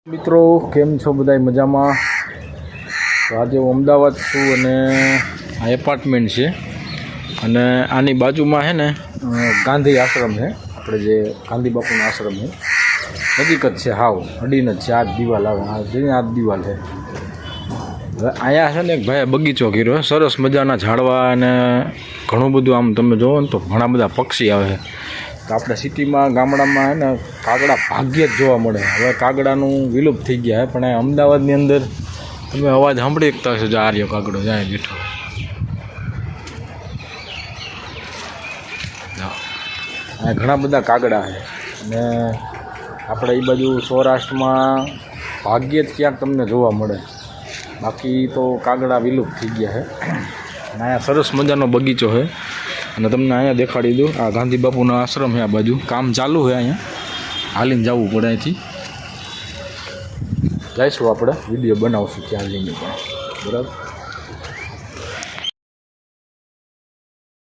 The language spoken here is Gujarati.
મિત્રો કેમ છો બધા મજામાં? તો આજે હું અમદાવાદ છું અને આ એપાર્ટમેન્ટ છે અને આની બાજુમાં છે ને ગાંધી આશ્રમ છે, આપણે જે ગાંધી બાપુનો આશ્રમ છે નજીક જ છે, હાવ અડીને જ છે, આ જ દિવાલ આવે, આ જ દિવાલ છે. હવે અહીંયા છે ને એક ભાઈ બગીચો કર્યો, સરસ મજાના ઝાડવા અને ઘણું બધું, આમ તમે જોવો ને તો ઘણા બધા પક્ષી આવે છે. તો આપણે સિટીમાં ગામડામાં છે ને કાગડા ભાગ્યે જ જોવા મળે. હવે કાગડાનું વિલુપ્ત થઈ ગયા છે, પણ આ અમદાવાદની અંદર તમે અવાજ સાંભળી શકતા હશો. જો આ રહ્યો કાગડો જાય બેઠો, આ ઘણા બધા કાગડા છે અને આપણે એ બાજુ સૌરાષ્ટ્રમાં ભાગ્યે જ ક્યાંક તમને જોવા મળે, બાકી તો કાગડા વિલુપ્ત થઈ ગયા છે. અને અહીંયા સરસ મજાનો બગીચો છે અને તમને અહીંયા દેખાડી દઉં, આ ગાંધી બાપુનો આશ્રમ છે. આ બાજુ કામ ચાલુ છે, અહીંયા હાલીને જવું પડે, અહીંથી જઈશું આપણે, વિડીયો બનાવશું ત્યાં જઈને પણ, બરાબર.